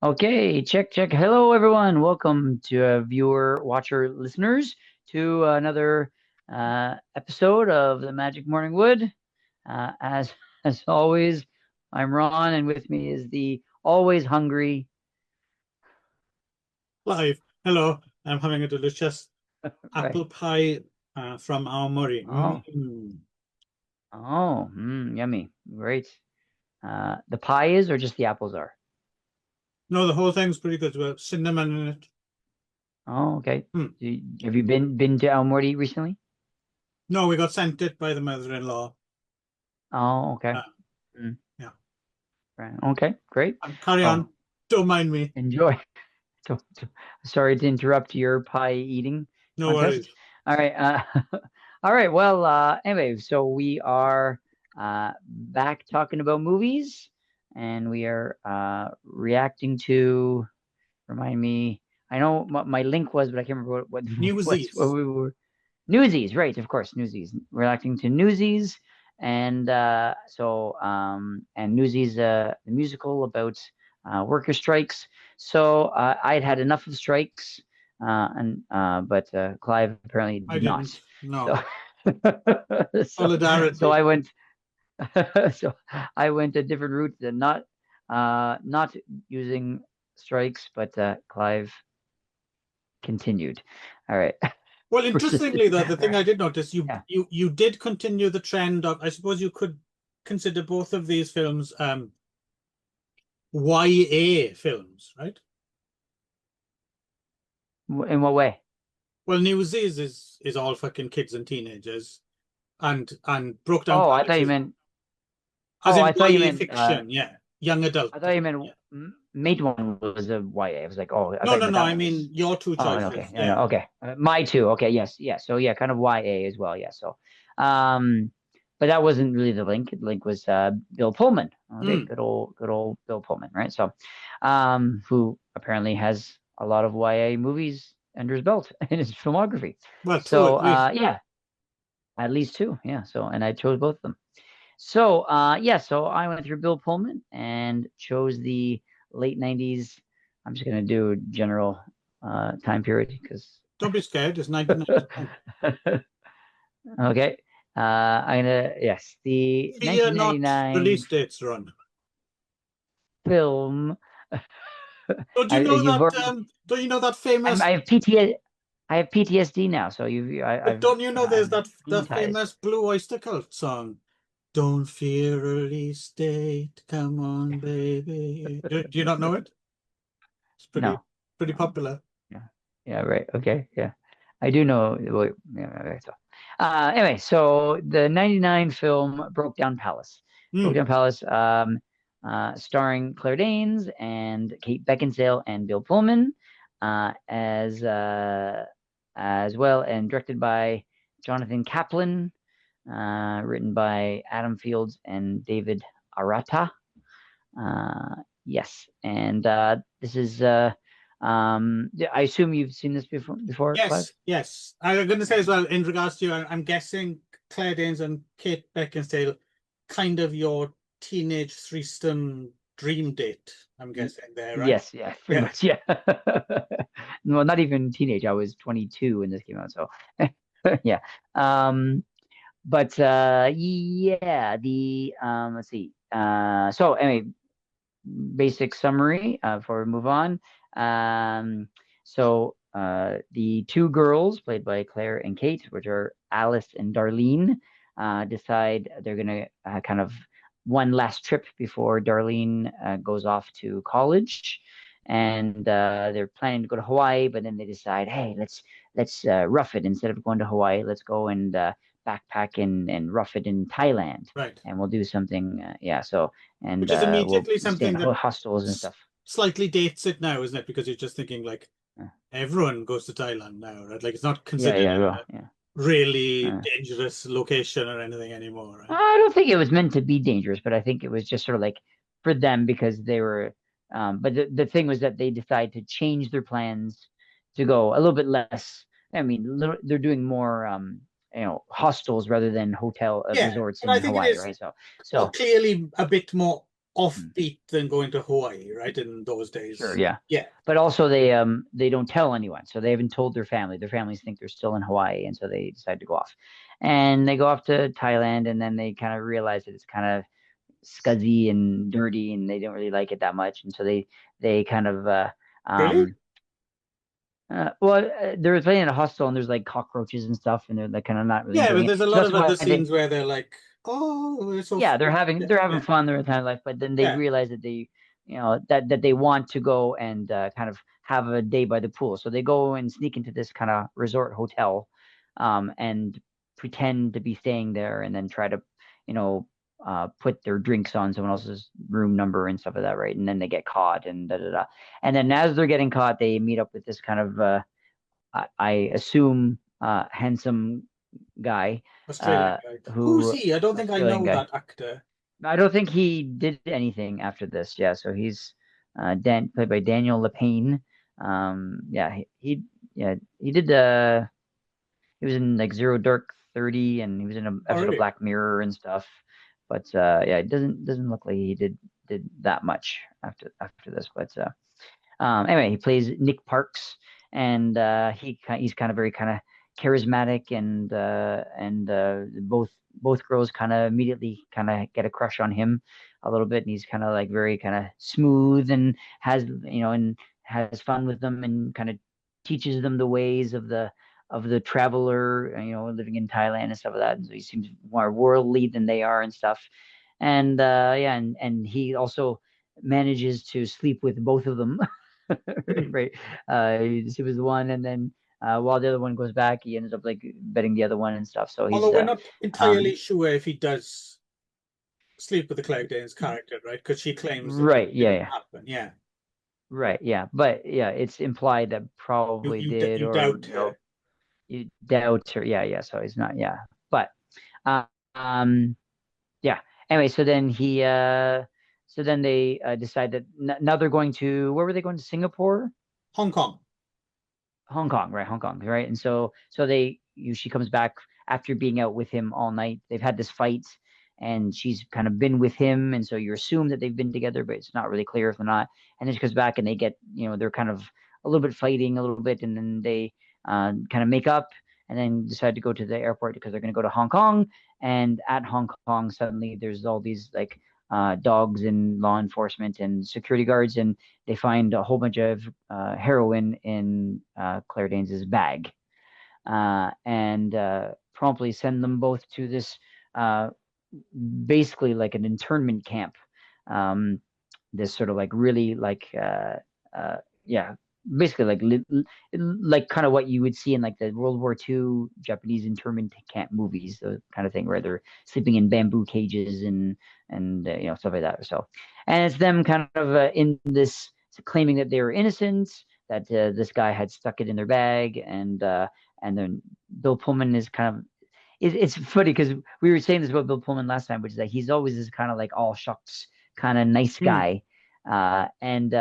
Okay, check, check. Hello, everyone. Welcome to viewer, watcher, listeners to another episode of the Magic Morning Wood. As as always, I'm Ron, and with me is the always hungry. Live. Hello. I'm having a delicious Right. apple pie from our Murray. Oh, yummy, great. The pie is, or just the apples are? No, the whole thing's pretty good. Well, cinnamon in it. Oh, okay. Mm. Have you been to El Morty recently? No, we got sent it by the mother-in-law. Oh, okay. Uh, Mm, yeah. right. Okay, great. Carry Oh, on. Don't mind me. enjoy. So, sorry to interrupt your pie eating No contest. worries. All right. All right. Well, anyway, so we are back talking about movies, and we are reacting to. Remind me. I know what my link was, but I can't remember what Newsies. we were. Newsies, right? Of course, Newsies. Reacting to Newsies, and and Newsies, the musical about worker strikes. So I'd had enough of strikes, and but Clive apparently I did not. didn't. So No. so Solidarity. I went so I went a different route than not using strikes, but Clive continued. All right, Well, persisted. interestingly, though, All the thing right, I did notice, you yeah. you you did continue the trend of, I suppose you could consider both of these films YA films, right? In what way? Well, Newsies is all fucking kids and teenagers, and Broke Down Oh, I thought Palace you is meant. as Oh, in I thought you YA meant. fiction, yeah, young adult. I thought you meant Yeah. MATEWAN was a YA. I was like, oh, I No, thought you no, meant no. that I one was. mean your two Oh, okay, choices. no, no, Yeah. okay. My two. Okay, yes, yes. So yeah, kind of YA as well. Yeah. So, um, but that wasn't really the link. The link was Bill Pullman. Okay, Mm. good old Bill Pullman, right? So, who apparently has a lot of YA movies under his belt in his filmography. Well, two So, at least. yeah, at least two. Yeah. So, and I chose both of them. So, yeah, so I went through Bill Pullman and chose the late 90s. I'm just going to do a general time period because Don't be scared. It's 1999. okay. I'm gonna yes, the Fear not. 1999 Release dates run. film. Don't you know You've that? already. Don't you know that famous? I have PTS. I have PTSD now, so But don't you know there's I've that demonetized. famous Blue Oyster Cult song? Don't fear release date. Come on, baby. Do you not know it? It's pretty No, pretty no, popular. yeah, yeah, right, okay, yeah. I do know. Well, yeah, okay, so, anyway, so the '99 film Broke Down Palace. Broke Mm. Down Palace, starring Claire Danes and Kate Beckinsale and Bill Pullman, as well, and directed by Jonathan Kaplan, written by Adam Fields and David Arata. Yes, and this is I assume you've seen this before, Clive? Yes, yes. I'm going to say Yeah. as well, in regards to you, I'm guessing Claire Danes and Kate Beckinsale, kind of your teenage threesome dream date. I'm guessing there, right? Yes, yeah, pretty Yeah. much, yeah. Well, not even teenage. I was 22 when this came out, so yeah. But yeah, the let's see. So anyway, basic summary before we move on. The two girls played by Claire and Kate, which are Alice and Darlene, decide they're gonna kind of one last trip before Darlene goes off to college, and they're planning to go to Hawaii, but then they decide, hey, let's rough it instead of going to Hawaii. Let's go and backpack and rough it in Thailand, Right. and we'll do something. Yeah, so and Which is we'll immediately stay in something that hostels and stuff. slightly dates it now, isn't it? Because you're just thinking like Uh, everyone goes to Thailand now, right? Like it's not yeah, considered yeah, a well, yeah. really Uh, dangerous location or anything anymore, right? I don't think it was meant to be dangerous, but I think it was just sort of like for them because they were. But the thing was that they decided to change their plans to go a little bit less. I mean, they're doing more, hostels rather than hotel Yeah, resorts but I in think it Hawaii, is right? So, well so clearly a bit more offbeat than going to Hawaii, right? In those Sure, days. yeah. Yeah. But also they don't tell anyone. So they haven't told their family. Their families think they're still in Hawaii, and so they decide to go off. And they go off to Thailand, and then they kind of realize that it's kind of scuzzy and dirty, and they don't really like it that much. And so they kind of Really? um they're playing in a hostel, and there's like cockroaches and stuff, and they're like kind of not really Yeah, enjoying but it. there's a So lot that's of why other they scenes where they're like, "Oh, it's so yeah, fun." they're having Yeah, fun, they're in time life, but then they yeah, realize that they that they want to go and kind of have a day by the pool. So they go and sneak into this kind of resort hotel and pretend to be staying there and then try to, you know, put their drinks on someone else's room number and stuff like that, right? And then they get caught and da da da. And then as they're getting caught, they meet up with this kind of I assume handsome guy Australian guy. Who's who he? I don't think I Australian know guy. that actor. I don't think he did anything after this. Yeah, so he's played by Daniel Lapine. Yeah, yeah he did he was in like Zero Dark 30 and he was in an Oh, episode of really? Black Mirror and stuff. But yeah, it doesn't look like he did that much after this. But anyway, he plays Nick Parks, and he's kind of very kind of charismatic, and both girls kind of immediately kind of get a crush on him a little bit, and he's kind of like very kind of smooth and has and has fun with them and kind of teaches them the ways of the traveler, living in Thailand and stuff like that. And so he seems more worldly than they are and stuff. And yeah, and he also manages to sleep with both of them. Hmm. Right. He was the one, and then while the other one goes back, he ends up like betting the other one and stuff. So Although he's we're not entirely um sure if he does sleep with the Clive Danes character, right? Because she claims that it right, yeah, didn't yeah, happen. Yeah. right, yeah. But yeah, it's implied that probably did, You or doubt her. you doubt, or yeah, yeah. So he's not, yeah. But uh, um yeah. Anyway, so then they decide that now they're going to, where were they going, to Singapore? Hong Kong. Hong Kong, right? Hong Kong, right? And she comes back after being out with him all night. They've had this fight, and she's kind of been with him, and so you assume that they've been together, but it's not really clear if they're not. And then she comes back, and they get, they're kind of a little bit fighting a little bit, and then they kind of make up, and then decide to go to the airport because they're going to go to Hong Kong. And at Hong Kong, suddenly there's all these like dogs and law enforcement and security guards, and they find a whole bunch of heroin in Claire Danes' bag, and promptly send them both to this uh, basically like an internment camp. Um, this sort of like really like yeah, basically like kind of what you would see in like the World War II Japanese internment camp movies, the kind of thing where they're sleeping in bamboo cages and stuff like that. So, and it's them kind of in this claiming that they were innocent, that this guy had stuck it in their bag, and then Bill Pullman is kind of it's funny because we were saying this about Bill Pullman last time, which is that he's always this kind of like all shucks kind of nice Hmm. guy, and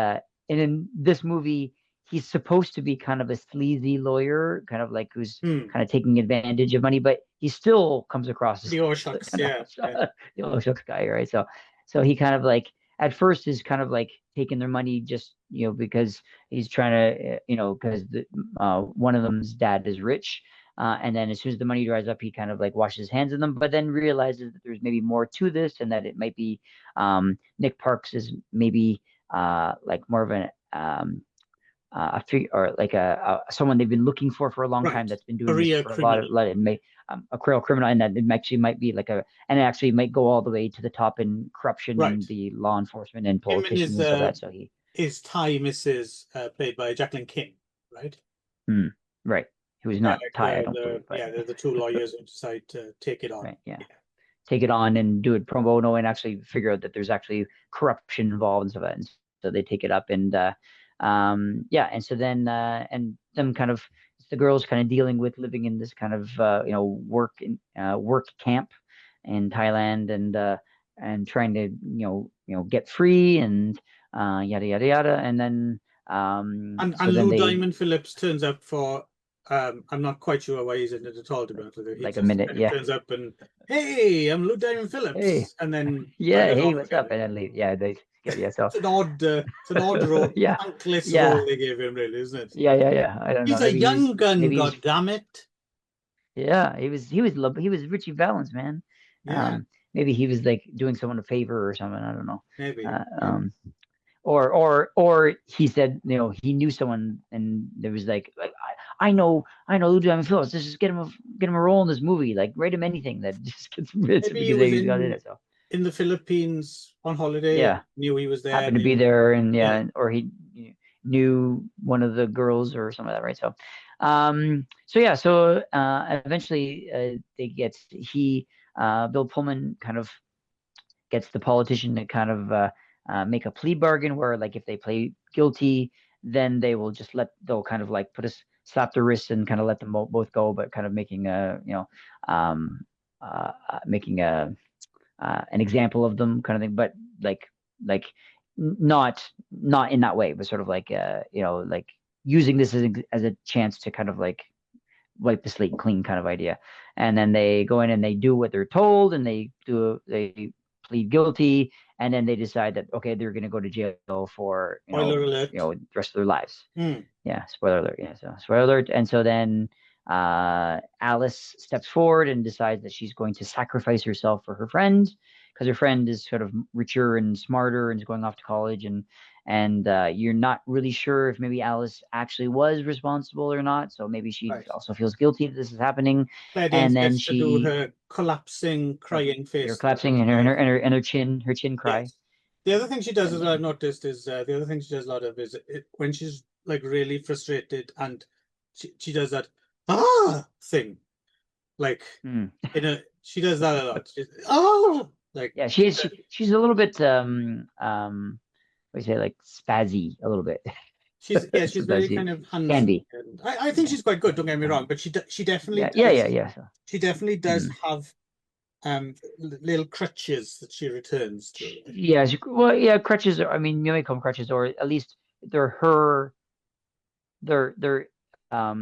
in this movie he's supposed to be kind of a sleazy lawyer, kind of like who's Hmm. kind of taking advantage of money, but he still comes across as The oh the shucks. kind of Yeah. Yeah. the all shucks guy, right? So he kind of like at first is kind of like taking their money just because he's trying to because one of them's dad is rich, and then as soon as the money dries up, he kind of like washes his hands of them, but then realizes that there's maybe more to this, and that it might be Nick Parks is maybe like more of an a figure, or like a someone they've been looking for a long time, Right. that's been doing this Career for a lot criminal. of and may a career criminal, and that it actually might be like and it actually might go all the way to the top in corruption Right. and the law enforcement and Him and politicians and stuff like that. So his Thai missus, played by Jacqueline King, right? hmm, right, he was Yeah, not like Thai, I don't believe, but they're the two lawyers who decide to take it on. right, yeah, Yeah. take it on and do it pro bono and actually figure out that there's actually corruption involved and stuff like that. And so they take it up, and yeah, and so then and them kind of the girls kind of dealing with living in this kind of work camp in Thailand, and trying to get free, and yada yada yada, and then so And then Lou they Diamond Phillips turns up for I'm not quite sure why he's in it at all, to be honest with you. He like a just minute. kind of Yeah. turns up and, hey, I'm Lou Diamond Hey, Phillips, and then yeah. wanders Hey, off what's again. up? And then leave. Yeah, they. Yeah. So, It's an odd role, yeah, thankless role yeah, they gave him, really, isn't it? yeah. I don't know. He's a young gun, Maybe he was. god damn it. Yeah, he was Richie Valens, man. Yeah, Maybe he was like doing someone a favor or something. I don't know. maybe, Uh, maybe. or he said, he knew someone, and there was like I know Lou Diamond Phillips. Just get him a role in this movie. Like write him anything that just gets him rich Maybe he because was he's got in it. So in the Philippines on holiday and yeah, knew he was there. happened to And be there, and yeah, yeah, or he knew one of the girls or something like that, right? So yeah, so eventually they get he Bill Pullman kind of gets the politician to kind of make a plea bargain where, like, if they play guilty, then they'll kind of like slap their wrists and kind of let them both go, but kind of making um, making an example of them, kind of thing. But like not in that way, but sort of like like using this as a chance to kind of like wipe the slate clean kind of idea. And then they go in and they do what they're told, and they plead guilty, and then they decide that, okay, they're going to go to jail for spoiler alert. the rest of their lives. Hmm. Yeah, spoiler alert. Yeah, so spoiler alert. And so then Alice steps forward and decides that she's going to sacrifice herself for her friend, because her friend is sort of richer and smarter and is going off to college, and you're not really sure if maybe Alice actually was responsible or not. So maybe she Right. also feels guilty that this is happening, Claire Danes and then gets to do she her collapsing, crying you're face. collapsing, and her chin cry. Yes. The other thing she does And as well, I've noticed, is the other thing she does a lot of is when she's like really frustrated, and she does that thing, like mm. she does that a lot. Like Yeah, she's a little bit what do you say, like spazzy a little bit. she's Sometimes very she kind of can handsy, be. and I think Yeah. she's quite good. Don't get me wrong, but she definitely does. Yeah. So, She definitely does mm. have little crutches that she returns to. Yeah, well, yeah, crutches are, I mean, you may call them crutches, or at least they're her, they're how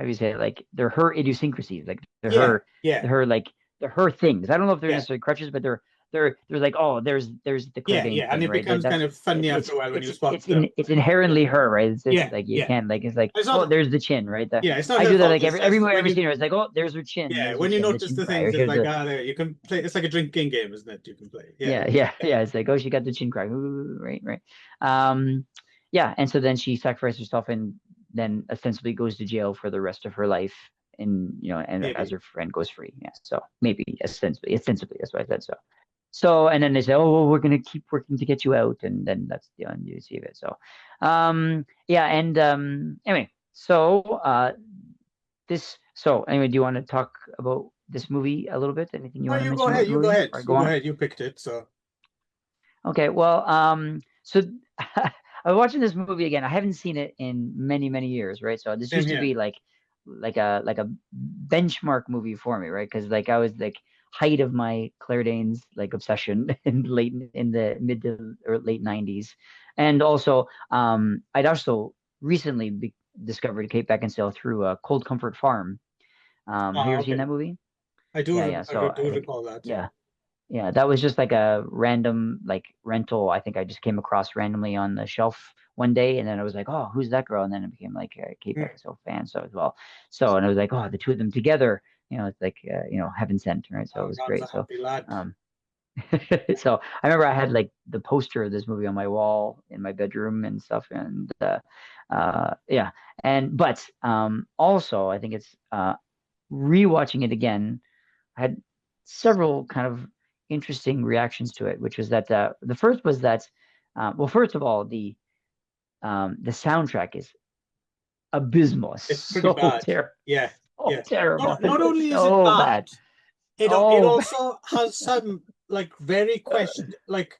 do you say it? Like, they're her idiosyncrasies, like Yeah, yeah, they're her things. I don't know if they're yeah. necessarily crutches, but they're like, oh, there's the Claire Danes And thing, it right? becomes kind That's of funny after a while when you spot them. it's inherently her, right? It's Yeah, like you yeah. can't, like, it's like, It's oh, not. there's the chin, right? Yeah, it's not I her do that fault. like It's every just when every you. scene. It's like, oh, Yeah, when you the notice chin the cry, things, or it's here's like the you can play. It's like a drinking game, isn't it? You can play. Yeah, yeah. It's like, oh, she got the chin cry. Ooh, right. Um, yeah, and so then she sacrifices herself and then ostensibly goes to jail for the rest of her life, and and as maybe. her friend goes free. Yeah, so maybe ostensibly, that's what I said. So, and then they say, oh, well, we're gonna keep working to get you out, and then that's the end you see of it. So, yeah, and anyway, so anyway, do you want to talk about this movie a little bit? Anything you Oh, want to you go mention about ahead. the You go movie ahead. or go You go on? ahead. You picked it, so Okay, well, so I was watching this movie again. I haven't seen it in many, many years, right? So this same used to here. be like a benchmark movie for me, right? Because like I was like height of my Claire Danes like obsession in the mid to or late 90s. And also I'd also recently discovered Kate Beckinsale through Cold Comfort Farm. Have you Ah, ever seen okay. that movie? I do. Yeah. I So I do think, recall that. Yeah. yeah. Yeah, that was just like a random like rental. I think I just came across randomly on the shelf one day, and then I was like, "Oh, who's that girl?" And then it became like a Kate Hmm. Beckinsale fan. So as well, and I was like, "Oh, the two of them together." It's like heaven sent, right? So it Oh, was God's great. a happy lad. Um, so I remember I had like the poster of this movie on my wall in my bedroom and stuff, and yeah, and but also I think it's rewatching it again. I had several kind of interesting reactions to it, which was that the first was that, well, first of all, the soundtrack is abysmal, It's pretty so bad. terrible, Yeah, so yeah. terrible, Not it's only is it so bad, bad, it so bad. also has some like very question. Like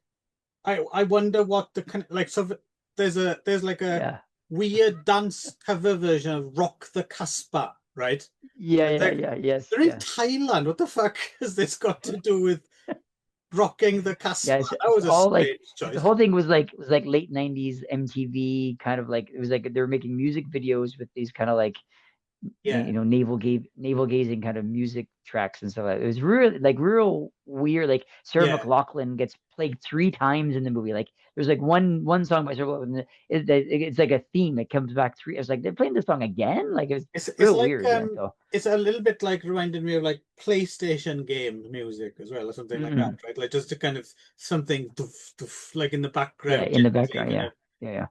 I wonder what the like. So there's like a Yeah, weird dance cover version of Rock the Casbah, right? It's like yes, they're in yeah. Thailand. What the fuck has this got to do with rocking the Yeah, Casbah? That it's was a all like strange the choice. whole thing was like late 90s MTV, kind of like it was like they were making music videos with these kind of like Yeah. navel gazing kind of music tracks and stuff like that. It was really like real weird. Like Sarah Yeah. McLachlan gets played 3 times in the movie. Like there's like one song by Sarah McLachlan. It's like a theme that comes back three. It's like they're playing this song again. Like it's It's real like weird. Yeah. So it's a little bit like reminded me of like PlayStation game music as well, or something like that, mhm. right? Like just a kind of something doof, doof, like in the Yeah, background, in the gently background. kind Yeah. of Yeah.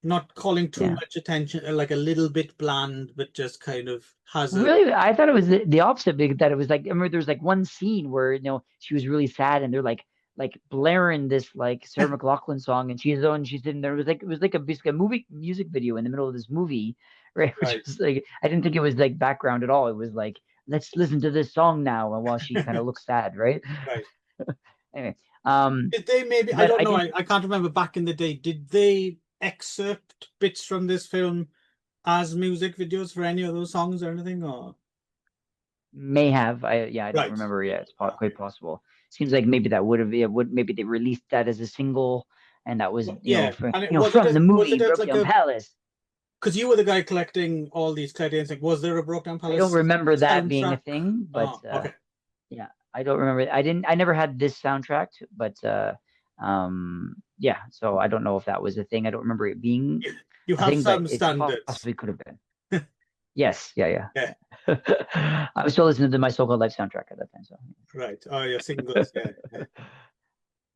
not calling too Yeah. much attention, like a little bit bland, but just kind of has a Really, I thought it was the opposite because that it was like I remember there was like one scene where she was really sad and they're like blaring this like Sarah McLachlan song and she's in there. It was like basically a movie music video in the middle of this movie, right? Which right, was like I didn't think it was like background at all. It was like let's listen to this song now and while she kind of looks sad, right? right. Anyway, Did they maybe? I but don't I know. did I can't remember back in the day. Did they excerpt bits from this film as music videos for any of those songs or anything? Or may have I don't right. remember. Yeah, it's quite Okay. possible. Seems like maybe that would have it would maybe they released that as a single and that was Well, yeah, and from the was it movie at like Brokedown a Palace. because you were the guy collecting all these Claire Danes, like, was there a Broke Down I don't Palace remember that being a soundtrack? thing, but Oh, okay. yeah, I don't remember. I never had this soundtrack, but yeah, so I don't know if that was a thing. I don't remember it being You a have thing, but some it standards. possibly could have been. Yes, yeah, Yeah, yeah. I was still listening to my so-called life soundtrack at that time, so right. Oh, your singles. Yeah,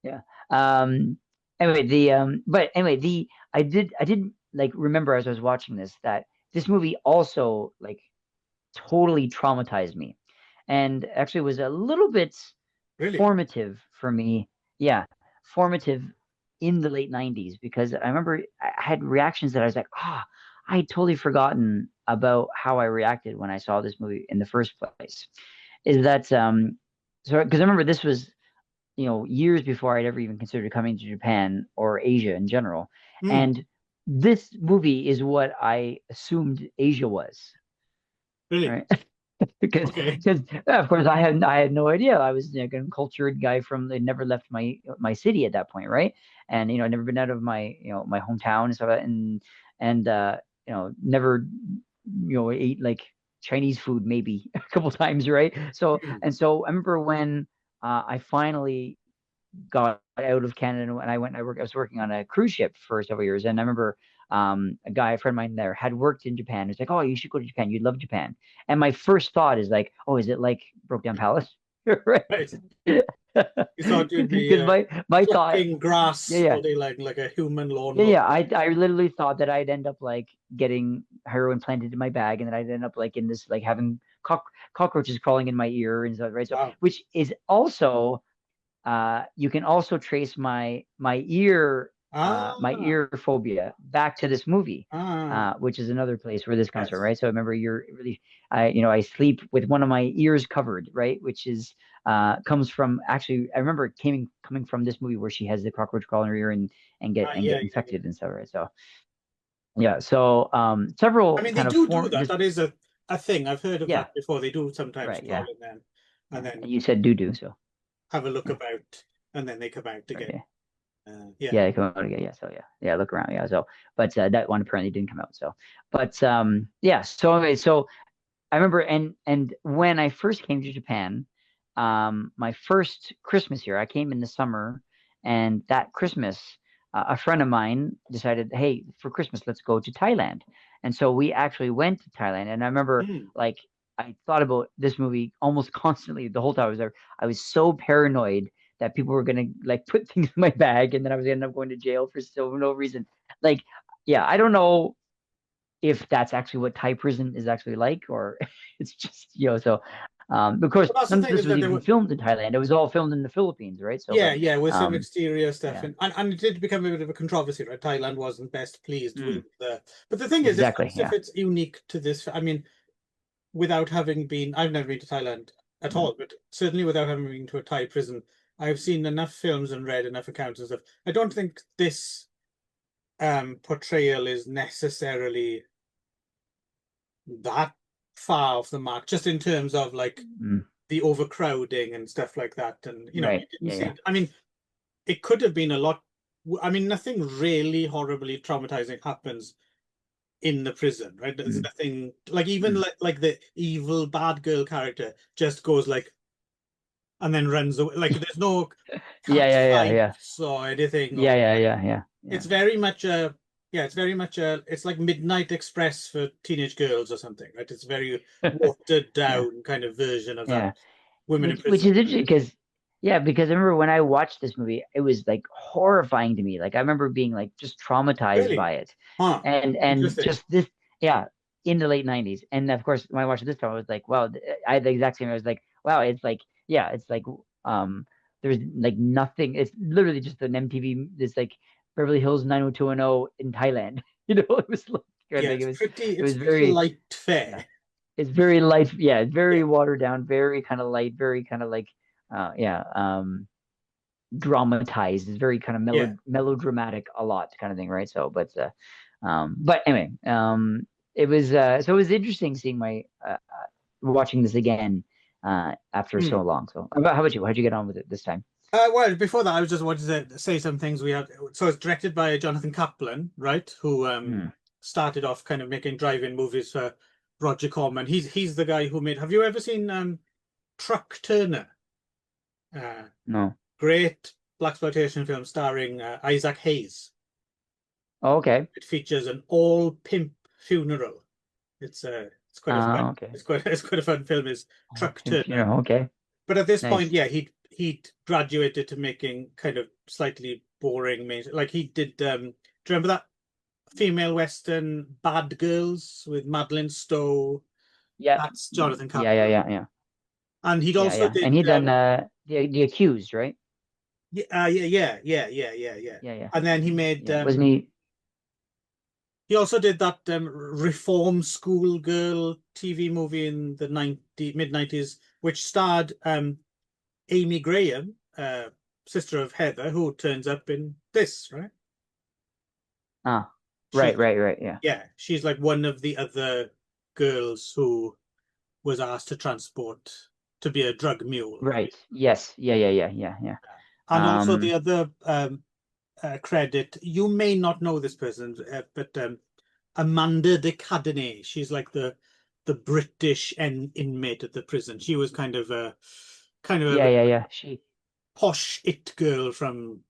yeah. yeah. Anyway, but anyway, I did like remember as I was watching this that this movie also like totally traumatized me and actually was a little bit Really? formative for me. Yeah, formative in the late 90s because I remember I had reactions that I was like, I had totally forgotten about how I reacted when I saw this movie in the first place. Is that so because I remember this was years before I'd ever even considered coming to Japan or Asia in general. Hmm. And this movie is what I assumed Asia was, Really? right? because Okay. of course I had no idea. I was a cultured guy from that never left my city at that point, right? And I'd never been out of my hometown and stuff and never ate like Chinese food maybe a couple times, right? Hmm. So I remember when I finally got out of Canada and I was working on a cruise ship for several years. And I remember a friend of mine there had worked in Japan. He's like, oh, you should go to Japan. You'd love Japan. And my first thought is like, oh, is it like Broke Down Palace? Right. Right. You thought you'd be Because my thought, plucking grass yeah. all day like a human Yeah, lawnmower. yeah. I literally thought that I'd end up like getting heroin planted in my bag, and then I'd end up like in this like having cockroaches crawling in my ear and stuff, right? So, Wow. which is also you can also trace my Ah, ear phobia back to this movie, ah, which is another place where this comes from, yes. right? So I remember you're really, I sleep with one of my ears covered, right? Which is comes from actually I remember it coming from this movie where she has the cockroach crawl in her ear and get Yeah, yeah, yeah. infected and stuff, right? So yeah, so I several mean, they kind of do form that. just That is a thing. I've heard of yeah, that before. They do sometimes right, crawl yeah, in them and yeah. then And you said doo doo, so have a look yeah, about, and then they come out right, again. yeah. Yeah. Yeah, they come out again. Yeah, so yeah, look around. Yeah, so but that one apparently didn't come out. So, but yeah. So anyway, so I remember and when I first came to Japan, my first Christmas here, I came in the summer, and that Christmas, a friend of mine decided, hey, for Christmas, let's go to Thailand, and so we actually went to Thailand, and I remember Mm. like I thought about this movie almost constantly the whole time I was there. I was so paranoid that people were gonna like put things in my bag, and then I was gonna end up going to jail for still no reason. Like, yeah, I don't know if that's actually what Thai prison is actually like, or it's just so. Of course, But that's the none of thing this is was that they even were, filmed in Thailand. It was all filmed in the Philippines, right? So, yeah, but yeah, with some exterior stuff, yeah, and it did become a bit of a controversy, right? Thailand wasn't best pleased mm, with the, but the thing is, exactly, if yeah, it's unique to this, I mean, without having been, I've never been to Thailand at mm, all, but certainly without having been to a Thai prison, I've seen enough films and read enough accounts and stuff. I don't think this portrayal is necessarily that far off the mark, just in terms of like mm, the overcrowding and stuff like that. And you right, didn't yeah, see yeah, it. I mean, it could have been a lot. I mean, nothing really horribly traumatizing happens in the prison, right? There's Mm. nothing like even Mm. like the evil bad girl character just goes like and then runs away. Like there's no Yeah, cat yeah, yeah, yeah, fights or anything, yeah, or yeah, yeah, yeah, yeah. it's very much a yeah, it's very much a it's like Midnight Express for teenage girls or something, right? It's very watered Yeah, down kind of version of that yeah. women in Which prison. is interesting because yeah, because I remember when I watched this movie, it was like horrifying to me. Like I remember being like just traumatized Really? by it. Huh. And Interesting. just this yeah, in the late 90s. And of course when I watched it this time I was like, wow, I had the exact same I was like, wow, it's like yeah, it's like there's like nothing. It's literally just an MTV this like Beverly Hills 90210 in Thailand. You know, it was like kind of Yeah, thing. It it's was pretty very light yeah. fare. It's very light, yeah, it's Yeah. very watered down, very kind of light, very kind of like yeah, dramatized. It's very kind of Yeah. melodramatic a lot kind of thing, right? So, but anyway, it was so it was interesting seeing my watching this again after Hmm. so long. So, how about you? How'd you get on with it this time? Well, before that, I was just wanted to say some things we had. So it's directed by Jonathan Kaplan, right? Who Hmm. started off kind of making drive-in movies for Roger Corman. He's the guy who made. Have you ever seen Truck Turner? Uh, No. Great blaxploitation film starring Isaac Hayes. Oh, okay. It features an all pimp funeral. It's quite a fun. Okay. It's quite a fun film. Is Oh, Truck pimp, Turner? okay. But at this point, Nice. yeah, he'd graduated to making kind of slightly boring like he did. Do you remember that female western Bad Girls with Madeline Stowe? Yeah. That's Jonathan Yeah, yeah, Kaplan, yeah, yeah. and he'd Yeah, also yeah. did And he done the accused, right? yeah, yeah. Yeah, yeah. And then he made Yeah. Wasn't he? he also did that Reform School Girl TV movie in the mid 90s, which starred Amy Graham, sister of Heather, who turns up in this, right? Ah, right, She's right, right. Yeah. yeah, she's like one of the other girls who was asked to transport to be a drug mule, Right. right? Yes. Yeah, yeah, yeah, yeah, yeah. And also the Um, other credit, you may not know this person, but Amanda de Cadenet. She's like the British inmate at the prison. She was kind of yeah, a yeah, yeah. She posh it girl from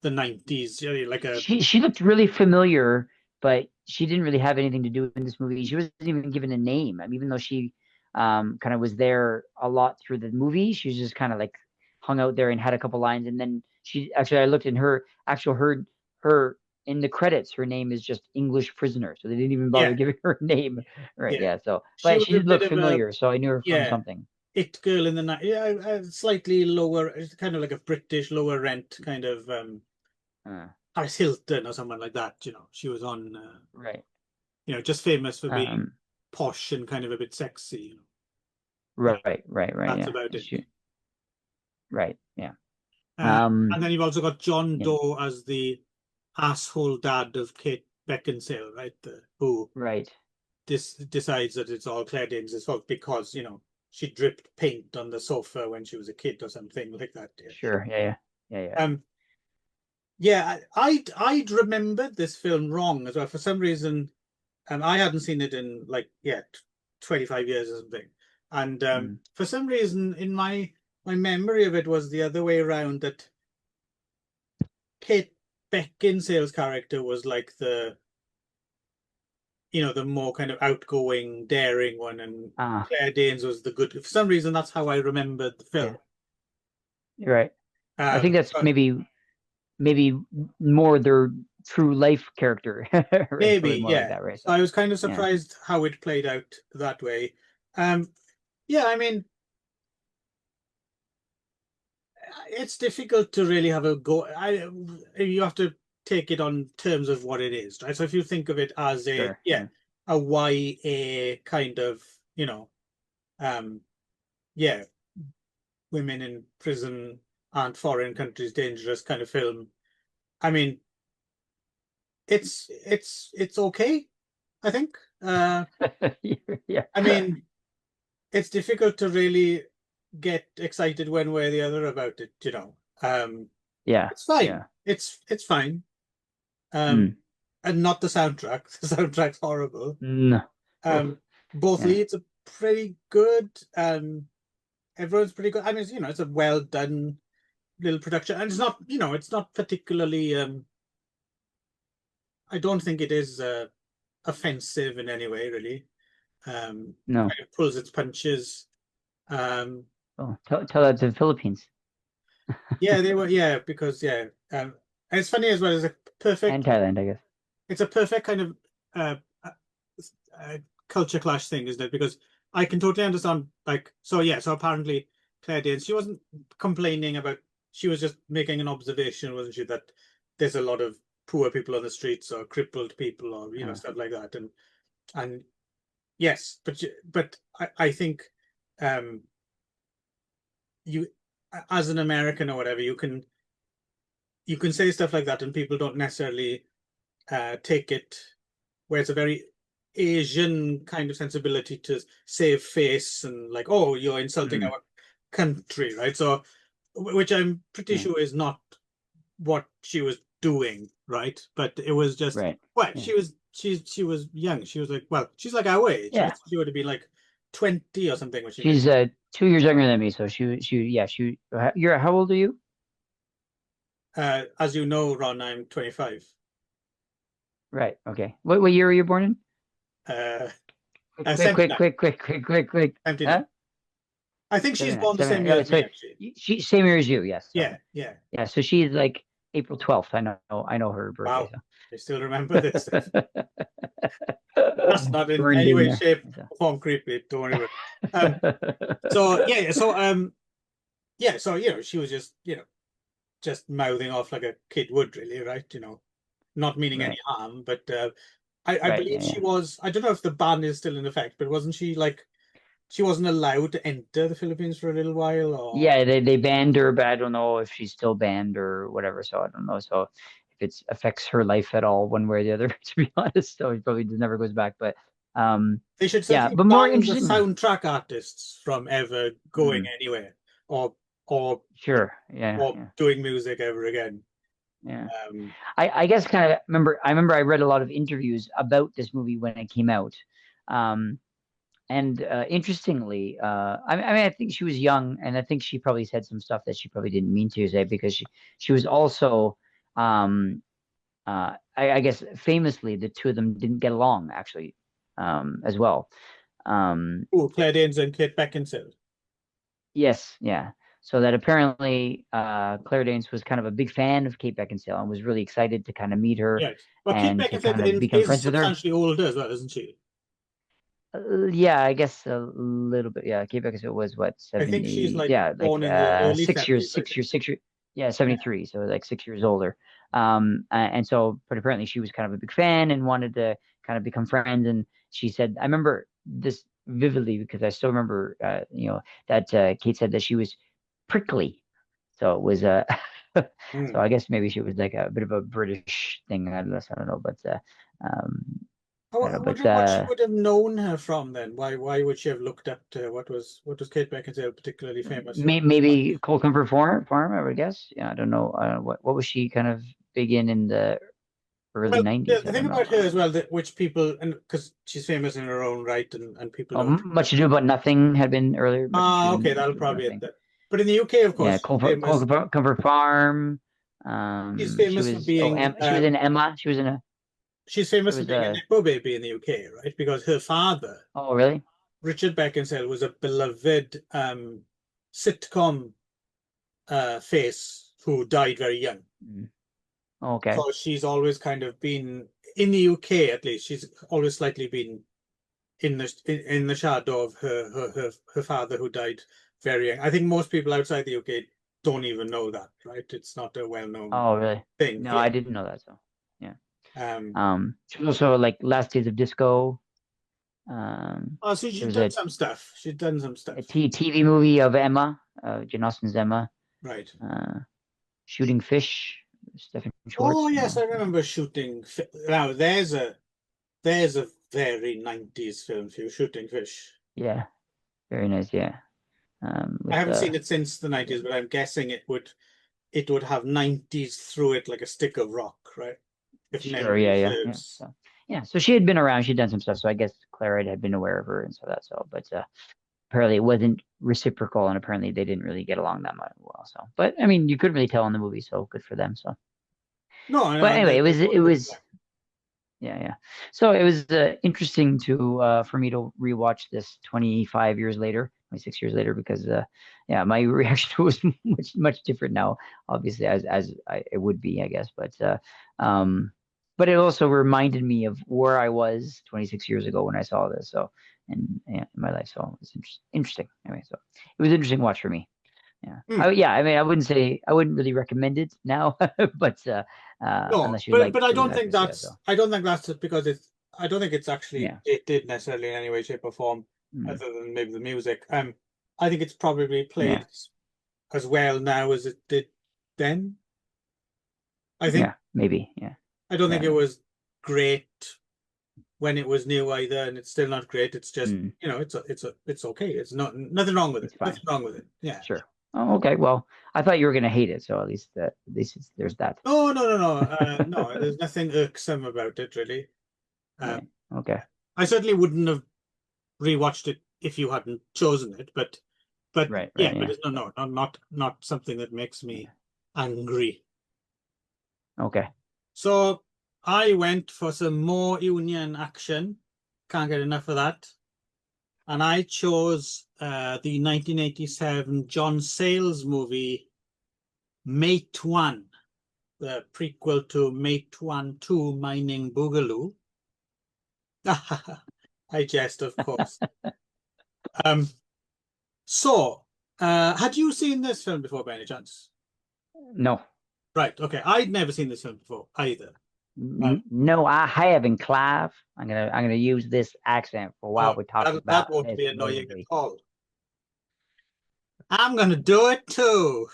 the 90s, like a she looked really familiar, but she didn't really have anything to do in this movie. She wasn't even given a name. I mean, even though she kind of was there a lot through the movie, she was just kind of like hung out there and had a couple lines. And then she actually, I looked in her actual her in the credits. Her name is just English prisoner, so they didn't even bother yeah, giving her a name. Right? yeah. Yeah. So, She but was she a did bit look of a familiar, so I knew her from yeah, something. it girl in the night. Yeah, slightly lower, it's kind of like a British lower rent kind of Uh, Paris Hilton or someone like that. She was on right. just famous for being Um, posh and kind of a bit sexy. Uh, right, right, right. that's Yeah. about it. She, right. Yeah. Uh, Um, and then you've also got John yeah. Doe as the asshole dad of Kate Beckinsale, right? Who Right. decides that it's all Claire Danes' fault because she dripped paint on the sofa when she was a kid or something like that. Yeah. Sure. Yeah, yeah. Yeah, yeah. Um. Yeah, I'd remembered this film wrong as well for some reason. I hadn't seen it in like 25 years or something, and Mm. for some reason in my memory of it was the other way around, that Kate Beckinsale's character was like the more kind of outgoing, daring one, and Ah, Claire Danes was the good. For some reason, that's how I remembered the film. yeah. You're right. I Um, think that's but maybe more their true life character. Right. Probably maybe, more like yeah. that, right? So So I was kind of yeah. surprised how it played out that way. Um, yeah, I mean, it's difficult to really have a go. You have to take it on terms of what it is, right? So if you think of it as Sure. Yeah. a YA kind of, you know, um, yeah, women in prison and foreign countries dangerous kind of film. I mean, it's okay, I think. Yeah. I mean, it's difficult to really get excited one way or the other about it. Yeah. It's fine. Yeah. It's fine. Um, Mm. and not the soundtrack. The soundtrack's horrible. No. Oh, Both yeah. leads are pretty good. Everyone's pretty good. I mean, it's a well done little production, and it's not particularly. I don't think it is offensive in any way, really. No. Kind of pulls its punches. Um, Oh, tell that to the Philippines yeah, they were. Yeah, because and it's funny as well. and Thailand, I guess. It's a perfect kind of uh, uh, culture clash thing, isn't it? Because I can totally understand. So apparently Claire Danes, she wasn't complaining about. She was just making an observation, wasn't she? That there's a lot of poor people on the streets or crippled people or Yeah. stuff like that, and yes, but I think um you as an American or whatever, you can say stuff like that and people don't necessarily take it where it's a very Asian kind of sensibility to save face and like, oh, you're insulting Mm, our country, right? So, which I'm pretty yeah. sure is not what she was doing, right? But it was just, Right. well, Yeah. she was young. She was like, well, she's like our age, right? Yeah. She would have been like 20 or something when she made. She's 2 years younger than me, so she you're how old are you? As you know, Ron, I'm 25. Right. Okay. What year were you born in? Uh, Quick, quick, quick, 79, quick, quick, quick, quick, quick. 79. Huh? I think she's 79, born the same 79. year Oh, as me, so actually. she same year as you, yes. So Yeah, yeah. yeah, so she's like April 12th. I know her birthday, Wow. I still remember this. That's so not in burned any in way, there. shape, So. or form creepy. Don't worry about it. So she was just mouthing off like a kid would, really, right? Not meaning any Right, harm, but I right, believe yeah, she yeah. was. I don't know if the ban is still in effect, but wasn't she like she wasn't allowed to enter the Philippines for a little while, or Yeah, they banned her, but I don't know if she's still banned or whatever. So I don't know. So if it affects her life at all, one way or the other, to be honest. So it probably never goes back. But they should yeah, certainly but more ban the interesting. soundtrack artists from ever going Mm, anywhere or or sure, yeah, or yeah, doing music ever again. yeah. Um, I guess kind of remember. I remember I read a lot of interviews about this movie when it came out. Um, and interestingly, I think she was young, and I think she probably said some stuff that she probably didn't mean to say because she was also, I guess, famously, the two of them didn't get along actually, as well. Um, Claire Danes and Kate Beckinsale. yes, yeah. So that apparently, Claire Danes was kind of a big fan of Kate Beckinsale and was really excited to kind of meet her Yes. Well, Kate and to Beckinsale kind of become is friends with her. substantially older as well, isn't she? Yeah, I guess a little bit. Yeah, Kate Beckinsale was what, I think she's 70? like Yeah, like born in the early 6 years, 70s, I 6 years, think. 6 years. Yeah, Yeah. 73. So like 6 years older. And so, but apparently she was kind of a big fan and wanted to kind of become friends. And she said, I remember this vividly because I still remember, that Kate said that she was prickly. So it was, so Hmm. I guess maybe she was like a bit of a British thing. I don't know, but, um, I don't I know, but, wonder what she would have known her from then. Why would she have looked up to what was Kate Beckinsale particularly famous for? Maybe Cold Comfort Farm, I would guess. Yeah, I don't know. What was she kind of big in the early Well, the, 90s? I the thing don't know. about her as well, that which people and because she's famous in her own right, and people know. Much Ado About Nothing had been earlier. She was Okay, in Much that'll Ado About probably it Nothing. then. But in the UK, of course, Yeah, Comfort Farm. she's She famous for was oh, being She was in Emma. she's There famous for was being a a nepo baby in the UK, right? Because her father, oh really? Richard Beckinsale, was a beloved sitcom face who died very young. Mm, okay. So she's always kind of been in the UK, at least. She's always slightly been in the shadow of her father who died very young. I think most people outside the UK don't even know that, right? It's not a well-known Oh really? thing No, here. I didn't know that. So yeah. Um, She was also like Last Days of Disco. so There she's was done some stuff. She's done some a stuff, TV movie of Emma, Jane Austen's Emma. right? Uh, Shooting Fish, Stephen Oh Schwartz. yes, I remember shooting. Now there's a very 90s film for you, Shooting Fish. Yeah, very nice. Yeah, I with haven't seen it since the 90s, but I'm guessing it would have 90s through it like a stick of rock, right? if Sure, memory yeah. serves. So yeah, so she had been around, she'd done some stuff. So I guess Clara had been aware of her and so that so, but apparently it wasn't reciprocal, and apparently they didn't really get along that much well. So, but I mean, you couldn't really tell in the movie, so good for them. So, No, I but know anyway, they it both did was well. yeah. So it was interesting to for me to rewatch this 25 years later, 26 years later, because yeah, my reaction was much different now, obviously, it would be, I guess, um, but it also reminded me of where I was 26 years ago when I saw this. So in my life, so it was interesting. Anyway, so it was an interesting watch for me. Yeah. Hmm. Yeah, I mean, I wouldn't really recommend it now, but No, unless you like but I really don't like think this, yeah. So I don't think that's just because I don't think it's actually yeah. dated necessarily in any way, shape, or form, Mm. other than maybe the music. I think it's probably Yeah. played as well now as it did then. I think Yeah, maybe. Yeah. I don't think Yeah, it maybe. was great when it was new either, and it's still not great. It's just, Mm. it's okay. It's not nothing wrong with it. It's fine. Nothing wrong with it. Yeah. Sure. Oh, okay. Well, I thought you were gonna hate it, so at least there's that. Oh, no. No, there's nothing irksome about it really. Um, Right. Okay. I certainly wouldn't have rewatched it if you hadn't chosen it, but Right. yeah, but Yeah. it's not something that makes me Yeah. angry. Okay. So I went for some more Union action. Can't get enough of that. And I chose the 1987 John Sayles movie MATEWAN, the prequel to MATEWAN 2 Mining Boogaloo. I jest, of course. Um, had you seen this film before by any chance? No. Right, okay. I'd never seen this film before either. No, I haven't, Clive. I'm gonna use this accent for while Oh, we talk that about won't this be annoying at movie. all. I'm gonna do it too.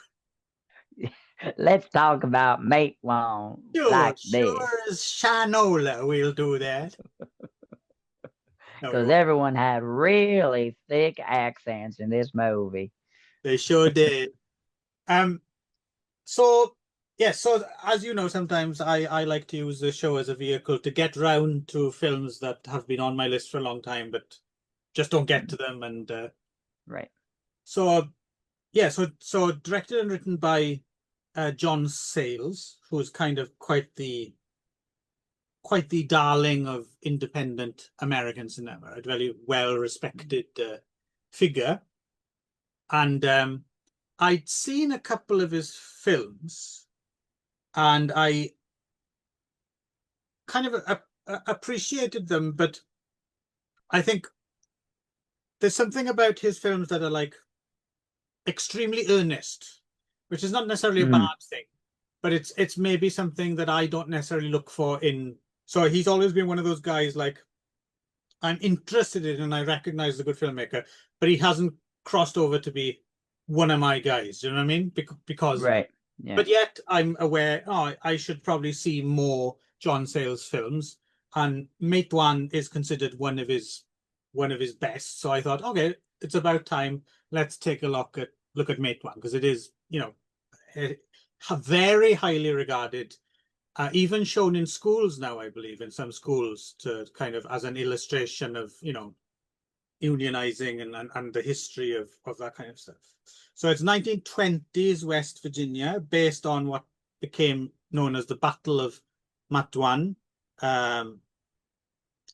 Let's talk about Mate One Sure, like this. sure as Shinola we'll do that. No, we Because won't. everyone had really thick accents in this movie. They sure did. Um, so yeah, so as you know, sometimes I like to use the show as a vehicle to get round to films that have been on my list for a long time, but just don't get to them. And Right. so yeah, so directed and written by John Sayles, who's kind of quite the darling of independent American cinema, a very well respected figure. And I'd seen a couple of his films, and I kind of appreciated them, but I think there's something about his films that are like extremely earnest, which is not necessarily a bad Mm, thing, but it's maybe something that I don't necessarily look for in. So he's always been one of those guys like I'm interested in and I recognize the good filmmaker, but he hasn't crossed over to be one of my guys. You know what I mean? Because right. Yeah. but yet I'm aware, oh, I should probably see more John Sayles films, and Matewan is considered one of his best. So I thought, okay, it's about time. Let's take a look at Matewan because it is, eh, very highly regarded, even shown in schools now, I believe, in some schools to kind of as an illustration of, unionizing and the history of that kind of stuff. So it's 1920s West Virginia, based on what became known as the Battle of MATEWAN, um,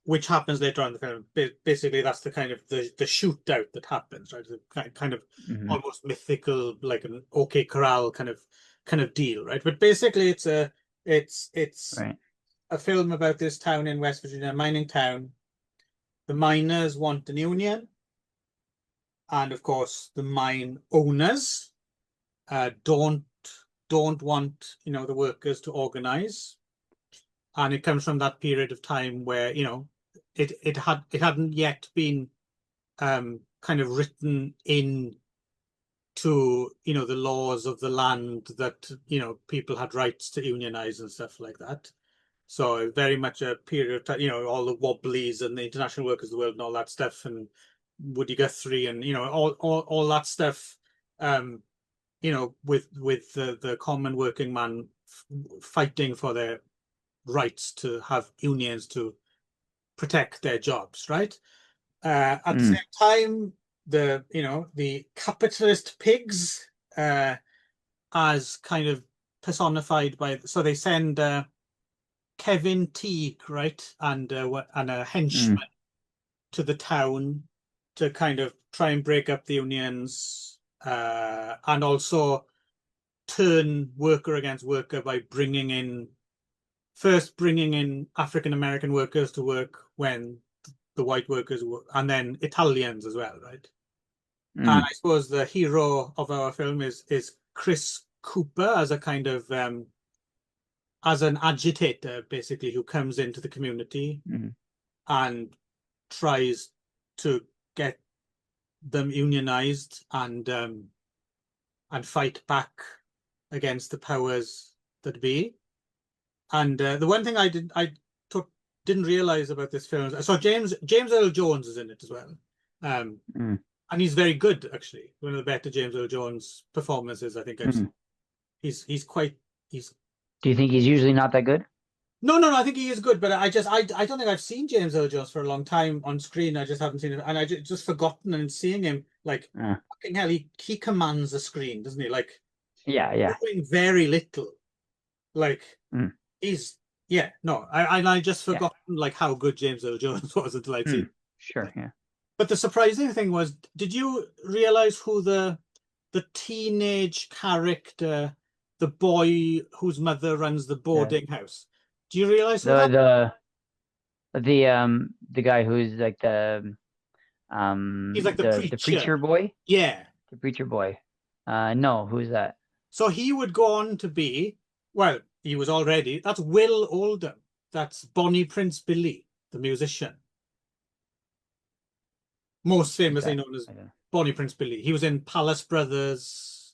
which happens later on in the film. Basically, that's the kind of the shootout that happens, right? The kind of Hmm. almost mythical, like an OK Corral kind of deal, right? But basically, it's Right. a film about this town in West Virginia, a mining town. The miners want an union, and of course, the mine owners don't want the workers to organize, and it comes from that period of time where it hadn't yet been kind of written in to the laws of the land that people had rights to unionize and stuff like that. So very much a period of time, all the Wobblies and the International Workers of the World and all that stuff, and Woody Guthrie and all that stuff. Um, with the common working man fighting for rights to have unions to protect their jobs, right? At the Mm. same time, the capitalist pigs, as kind of personified by, so they send Kevin Teague, right, and a henchman Mm. to the town to kind of try and break up the unions, and also turn worker against worker by first bringing in African American workers to work when the white workers were, and then Italians as well, right? And Mm. I suppose the hero of our film is Chris Cooper as a kind of as an agitator, basically, who comes into the community Mm. and tries to get them unionized and fight back against the powers that be. And the one thing didn't realize about this film, so James Earl Jones is in it as well, Mm. and he's very good, actually. One of the better James Earl Jones performances I think I've seen. Mm. He's quite he's Do you think he's usually not that good? no, I think he is good, but I don't think I've seen James Earl Jones for a long time on screen. I just haven't seen him, and I just forgotten, and seeing him, like, Uh, fucking hell, he commands the screen, doesn't he? Like, yeah, yeah. doing very little. Like, Mm. he's yeah, no, I just Yeah. forgotten like how good James Earl Jones was until I'd seen. Mm. Sure, yeah. But the surprising thing was, did you realize who the teenage character, the boy whose mother runs the The boarding house? Do you realize who that? the the guy who's like He's like the preacher boy? yeah. The preacher boy. No, who's that? So he would go on to be, well, he was already, that's Will Oldham. That's Bonnie Prince Billy, the musician. Most famously Okay. known as I don't know. Bonnie Prince Billy. He was in Palace Brothers.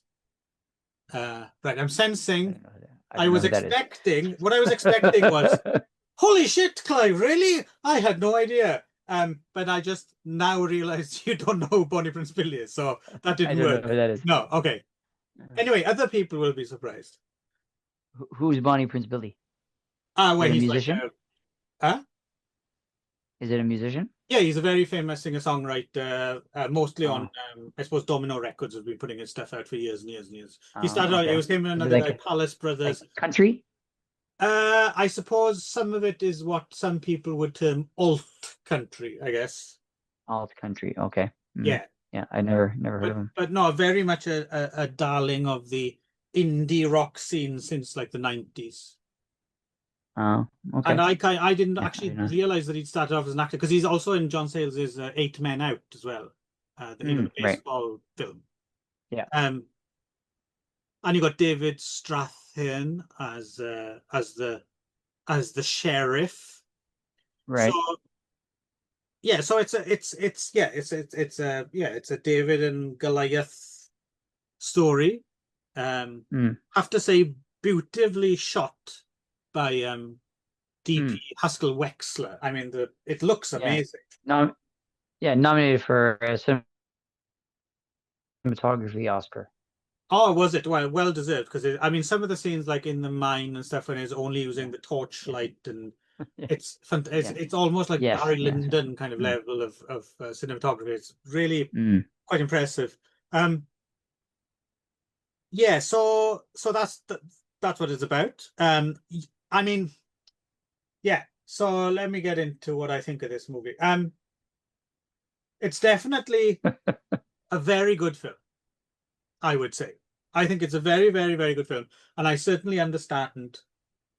Right, I'm I sensing don't know who that. I don't know who that is. what I was expecting was, holy shit, Clive, really? I had no idea. But I just now realized you don't know who Bonnie Prince Billy is, so that I didn't don't know work. who that is. No, okay. Anyway, other people will be surprised. Who's Bonnie Prince Billy? Is Where it a he's like, musician? huh? Is it a musician? Yeah, he's a very famous singer-songwriter, mostly on, Oh, I suppose, Domino Records has been putting his stuff out for years and years and years. He oh, started out, it okay. was him and Is it another guy, Palace like Brothers. country? I suppose some of it is what some people would term alt country, I guess. Alt country. Okay. Mm. Yeah, Yeah, I never heard of him. but no, very much a darling of the indie rock scene since like the 90s. Oh, And okay. I didn't Yeah, I actually don't know. realize that he'd started off as an actor because he's also in John Sayles' Eight Men Out as well, the Right. baseball film. Yeah. Um, and you got David Strathairn as the sheriff. So Right. yeah, so it's a David and Goliath story. Mm. Have to say, beautifully shot by DP Mm. Haskell Wexler. I mean, it looks Yeah. amazing. No, yeah, nominated for a cinematography Oscar. Oh, was it? Well deserved because I mean, some of the scenes like in the mine and stuff when it's only using Yeah. the Yeah. torchlight and Yeah. it's Yeah. it's almost like Yes. Barry Yes. Yes. Lyndon kind of Mm. level of cinematography. It's really Mm. quite impressive. Um, yeah, so that's what it's about. I mean, yeah. So let me get into what I think of this movie. It's definitely a very good film, I would say. I think it's a very, very, very good film, and I certainly understand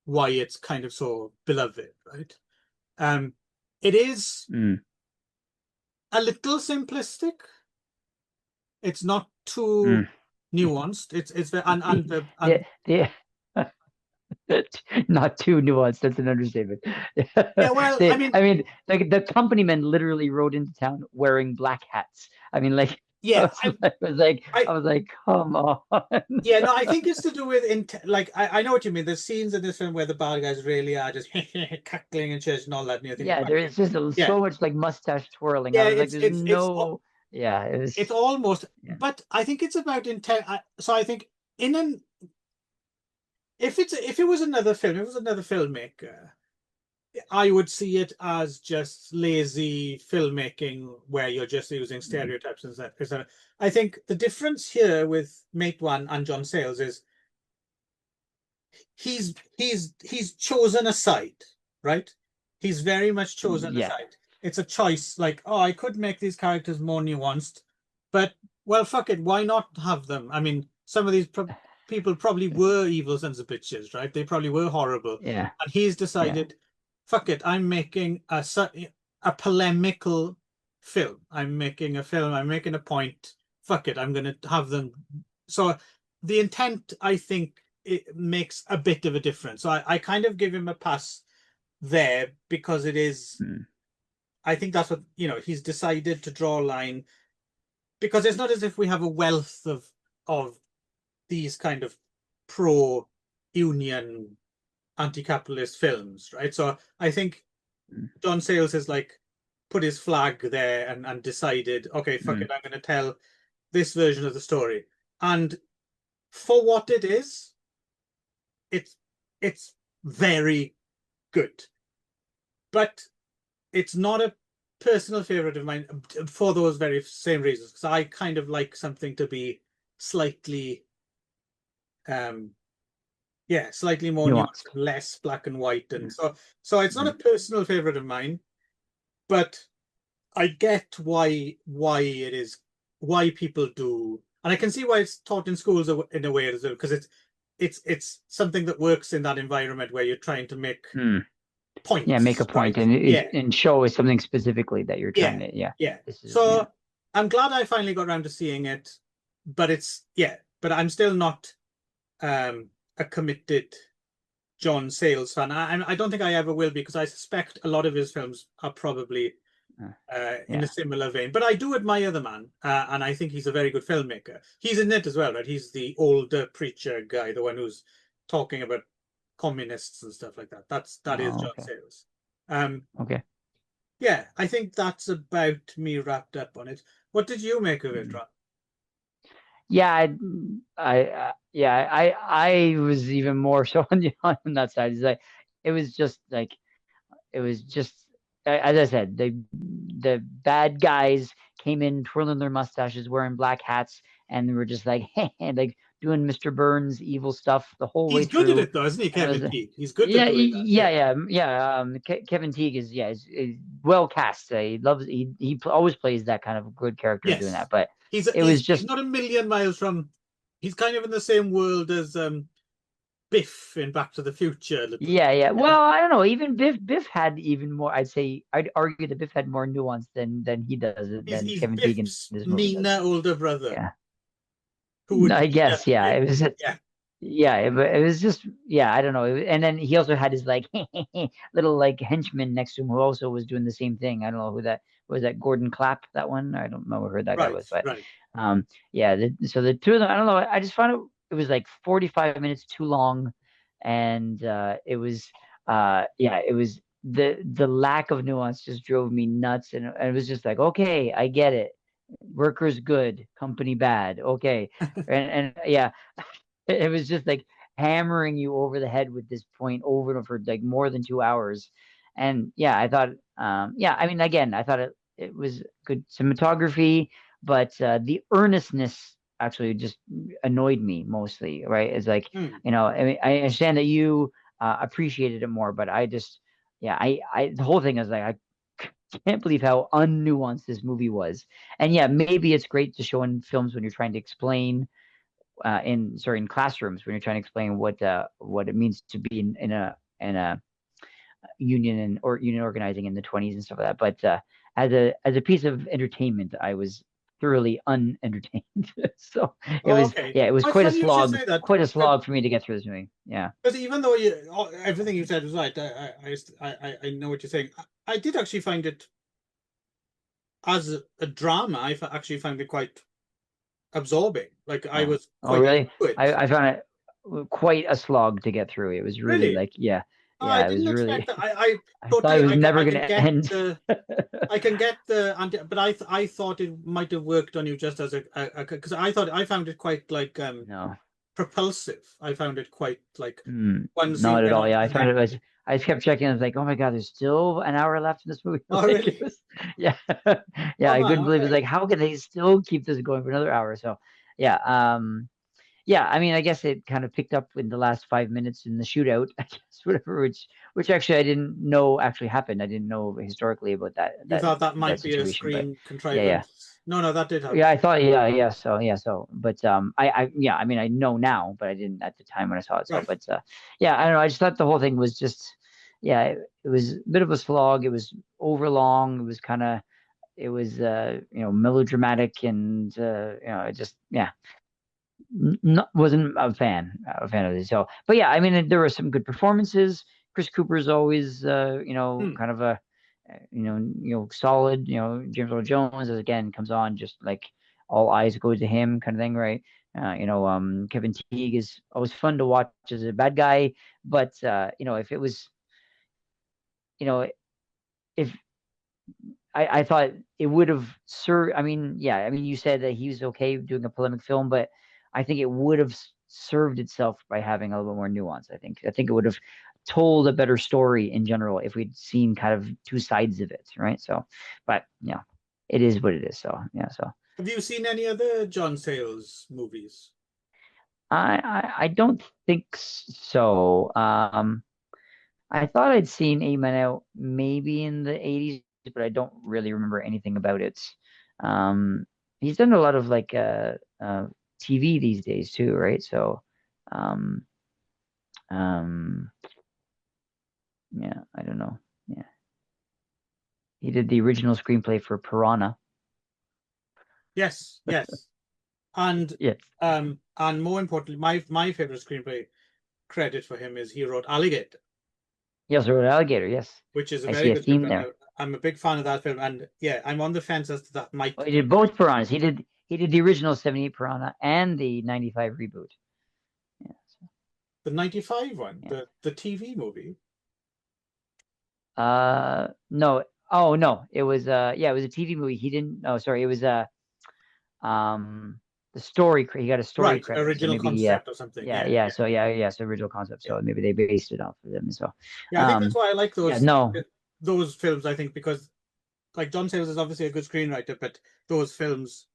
why it's kind of so beloved, right? Um, it is Mm. a little simplistic. It's not too Mm. nuanced. It's the The the not too nuanced. That's an understatement. yeah. Well, I mean, I mean, like the company men literally rode into town wearing black hats. I mean, like yeah, I I was like, come on. yeah, no, I think it's to do with like I know what you mean. There's scenes in this film where the bad guys really are just cackling and shit and all that, and you're thinking, Yeah, there okay, is just yeah, so much like mustache twirling. I yeah, was like, there's no. Yeah, it was. it's almost, Yeah. but I think it's about intent. So I think in an if it was another film, if it was another filmmaker, I would see it as just lazy filmmaking where you're just using stereotypes and stuff. I think the difference here with MATEWAN and John Sayles is he's chosen a side, right? He's very much chosen a Yeah, side. It's a choice, like, oh, I could make these characters more nuanced, but well, fuck it, why not have them? I mean, some of these people probably were evil sons of bitches, right? They probably were horrible, yeah, and he's yeah. decided, fuck it, I'm making a polemical film. I'm making a film. I'm making a point. Fuck it, I'm going to have them. So the intent, I think, it makes a bit of a difference. So I kind of give him a pass there because it is. Mm, I think that's what, he's decided to draw a line, because it's not as if we have a wealth of these kind of pro union anti-capitalist films, right? So I think mm, John Sayles has like put his flag there and decided, okay, fuck mm, it, I'm going to tell this version of the story. And for what it is, it's it's very good. But it's not a personal favorite of mine for those very same reasons, because I kind of like something to be slightly um slightly more nuanced, nuanced. less black and white. And Mm, so it's not a mm, personal favorite of mine, but I get why it is, why people do, and I can see why it's taught in schools in a way as well, because it's something that works in that environment where you're trying to make mm. Yeah, make a points, point right? and Yeah, show us something specifically that you're trying yeah, to. Yeah, yeah. this is yeah. So I'm glad I finally got around to seeing it, but but I'm still not a committed John Sayles fan. I don't think I ever will be, because I suspect a lot of his films are probably Uh, in a yeah. similar vein. But I do admire the man, and I think he's a very good filmmaker. He's in it as well, right? He's the older preacher guy, the one who's talking about communists and stuff like that. That is Oh, John okay. Sayles. Um, Okay. yeah, I think that's about me wrapped up on it. What did you make of it, Mm. Ron? Yeah, yeah, I was even more so on that side. It's like it was just like it was just as I said, the bad guys came in twirling their mustaches, wearing black hats, and they were just like like doing Mr. Burns evil stuff the whole way He's good at through. it, though, isn't he, And it Kevin was Teague? He's good at doing that. Yeah, yeah. Kevin Teague is well cast. He loves he always plays that kind of good character doing yes. that. But He's it was he's just not a million miles from. He's kind of in the same world as Biff in Back to the Future a little bit. yeah. Yeah. Well, I don't know. Even Biff had even more. I'd argue that Biff had more nuance than he does than He's Kevin Teague in Biff's this movie does. meaner older brother Yeah, who would I beat up guess. Yeah, Biff. it was. Yeah, Yeah, it was just yeah, I don't know. And then he also had his like little like henchman next to him who also was doing the same thing. I don't know who that was. That Gordon Clapp, that one. I don't know who that guy right, was, but right. yeah. So the two of them, I don't know. I just found it was like 45 minutes too long, and it was yeah, it was the lack of nuance just drove me nuts, and it was just like okay, I get it. Workers good, company bad. Okay, and yeah, it was just like hammering you over the head with this point over and over for like more than 2 hours. And yeah, I thought, yeah, I mean, again, I thought it was good cinematography, but the earnestness actually just annoyed me mostly, right? It's like, Hmm. I mean, I understand that you appreciated it more, but I just, yeah, the whole thing is like, I can't believe how unnuanced this movie was. And yeah, maybe it's great to show in films when you're trying to explain in classrooms when you're trying to explain what it means to be in a union or union organizing in the 20s and stuff like that. But as a piece of entertainment, I was thoroughly unentertained. So it Oh, was okay. yeah, it was It's funny you should say that, quite a slog for me to get through this movie. Yeah. because even though everything you said was right, I know what you're saying. I did actually find it as a drama. Actually found it quite absorbing. Like I Oh, was oh quite really? into it. I found it quite a slog to get through. It was really Really, like yeah, I yeah. It was didn't really. expect that. I I thought it totally was never I going can to get end. I can get the but I thought it might have worked on you just as a because I thought I found it quite like No. propulsive. I found it quite like one scene Not at went all. on to Yeah, I the found it next. was. I just kept checking. I was like, oh my God, there's still an hour left in this movie. Oh, Like it really? was, yeah, yeah. Oh I man, couldn't believe it. okay. Like, how can they still keep this going for another hour? So, yeah, yeah. I mean, I guess it kind of picked up in the last 5 minutes in the shootout. I guess whatever, which actually I didn't know actually happened. I didn't know historically about You thought that that might be a situation. But screen yeah, yeah. contrivance. No, no, that did Yeah, happen. I thought, yeah, so, but yeah, I mean, I know now, but I didn't at the time when I saw it. So, Right. but yeah, I don't know. I just thought the whole thing was just, yeah, it was a bit of a slog. It was overlong. It was kind of, it was, melodramatic, and it just, yeah, not wasn't a fan of this. So, but yeah, I mean, there were some good performances. Chris Cooper's always, Hmm. kind of a, solid. James Earl Jones again comes on just like all eyes go to him, kind of thing, right? Kevin Teague is always fun to watch as a bad guy, but if it was, you know, if I thought it would have served. I mean, yeah, I mean, you said that he was okay doing a polemic film, but I think it would have served itself by having a little bit more nuance. I think it would have told a better story in general if we'd seen kind of two sides of it, right? So, but it is what it is. So, yeah, so Have you seen any other John Sayles movies? I don't think so. I thought I'd seen Eight Men Out maybe in the 80s, but I don't really remember anything about it. Um, he's done a lot of like TV these days too, right? So, um, um, yeah, I don't know. Yeah, he did the original screenplay for Piranha. Yes, yes. And Yes, more importantly, my favorite screenplay credit for him is he wrote Alligator, he also wrote Alligator. Yes, which is a I very see a good film. theme there. I'm a big fan of that film, and yeah, I'm on the fence as to that Oh, might he be did both Piranhas. He did the original 78 Piranha and the 95 reboot. Yeah, so, the '95 one, yeah. the TV movie. No. Oh no, it was yeah, it was a TV movie. He didn't. No, sorry, it was um the story. He got a story Right, credit. So original maybe concept or something. yeah, Yeah, yeah. yeah, So yeah, so original concept. yeah. So maybe they based it off of them. So Yeah, I think that's um why I like yeah, no, those films. I think because like John Sayles is obviously a good screenwriter, but those films,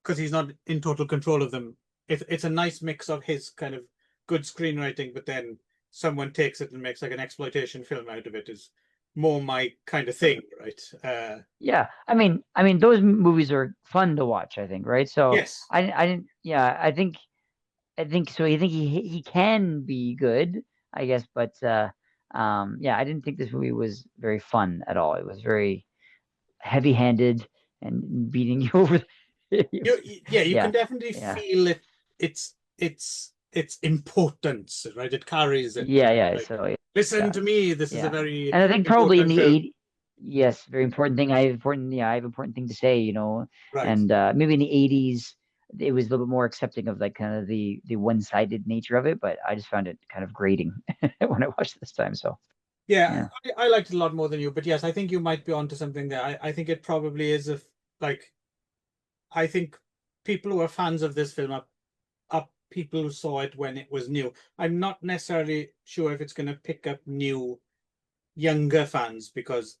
because he's not in total control of them, it's a nice mix of his kind of good screenwriting, but then someone takes it and makes like an exploitation film out of it is more my kind of thing, right? yeah. I mean those movies are fun to watch. I think, right? So Yes. I didn't. Yeah, I think so. I think he can be good, I guess, but yeah, I didn't think this movie was very fun at all. It was very heavy-handed and beating you over. Yeah, you can Yeah, definitely yeah, feel it. It's importance, right? It carries it. yeah, yeah. Like, So listen yeah, to me. This is a yeah, very and I think probably in important the film. 80s, yes, very important thing. I have important, yeah, I have important thing to say, Right. and maybe in the 80s it was a little bit more accepting of like kind of the one-sided nature of it, but I just found it kind of grating when I watched it this time. So Yeah, yeah, I liked it a lot more than you, but yes, I think you might be onto something there. I think it probably is a like I think people who are fans of this film are people who saw it when it was new. I'm not necessarily sure if it's going to pick up new younger fans because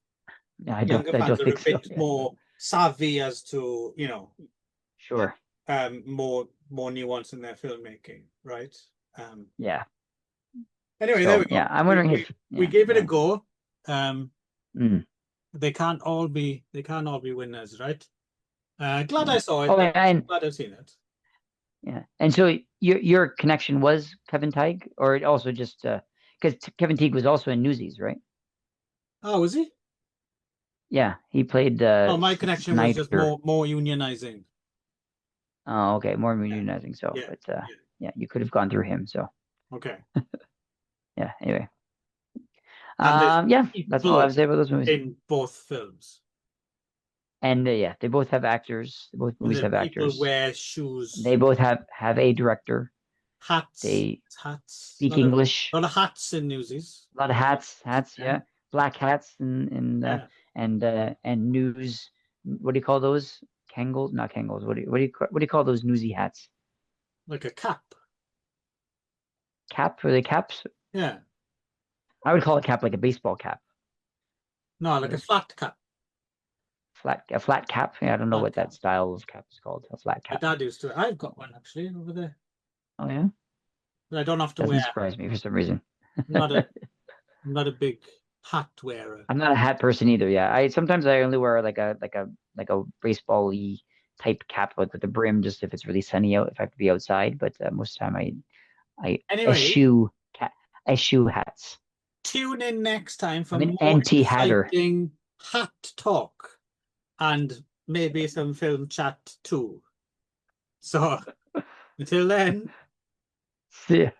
yeah, younger I fans don't are think a so. bit Yeah, more savvy as to, sure. more nuance in their filmmaking, right? Um, Yeah. anyway, there So we yeah, go. I'm We wondering we if we yeah, gave it a yeah. go. Um, Mm, they can't all be winners, right? Glad I yeah. saw it. Oh, Glad I've seen it. yeah, and so your connection was Kevin Teague, or it also just because Kevin Teague was also in Newsies, right? Oh, was he? Yeah, he played Oh, my connection was just Snyder. more unionizing. Oh, okay, more Yeah, unionizing. So, yeah, but yeah. yeah, you could have gone through him. So Okay. yeah. Anyway, And there's yeah, that's all I people have to say about those movies. in both films. And yeah, they both have actors. Both And movies the have people actors. wear They shoes, both have a director. hats, They hats. speak Not a English. lot of hats in Newsies. A lot of hats, Yeah, yeah, black hats yeah. and news. What do you call those? Kangles, not Kangles. What do you call those newsy hats? Like a cap. cap? Are they caps? Yeah. I would call it cap like a baseball cap. No, like a Yes. flat cap. A flat cap. Yeah, I don't know Flat what cap. that style of cap is called. A flat My cap. dad used to. I've got one actually over there. Oh yeah. But I don't have to Doesn't wear. surprise me for some reason. I'm not a I'm not a big hat wearer. I'm not a hat person either. Yeah, I sometimes I only wear like a baseball-y type cap with the brim, just if it's really sunny out, if I have to be outside. But most of the time, I Anyway, eschew hats. tune in next time for I'm an more anti-hatter. exciting hat talk and maybe some film chat too. So until then. See ya.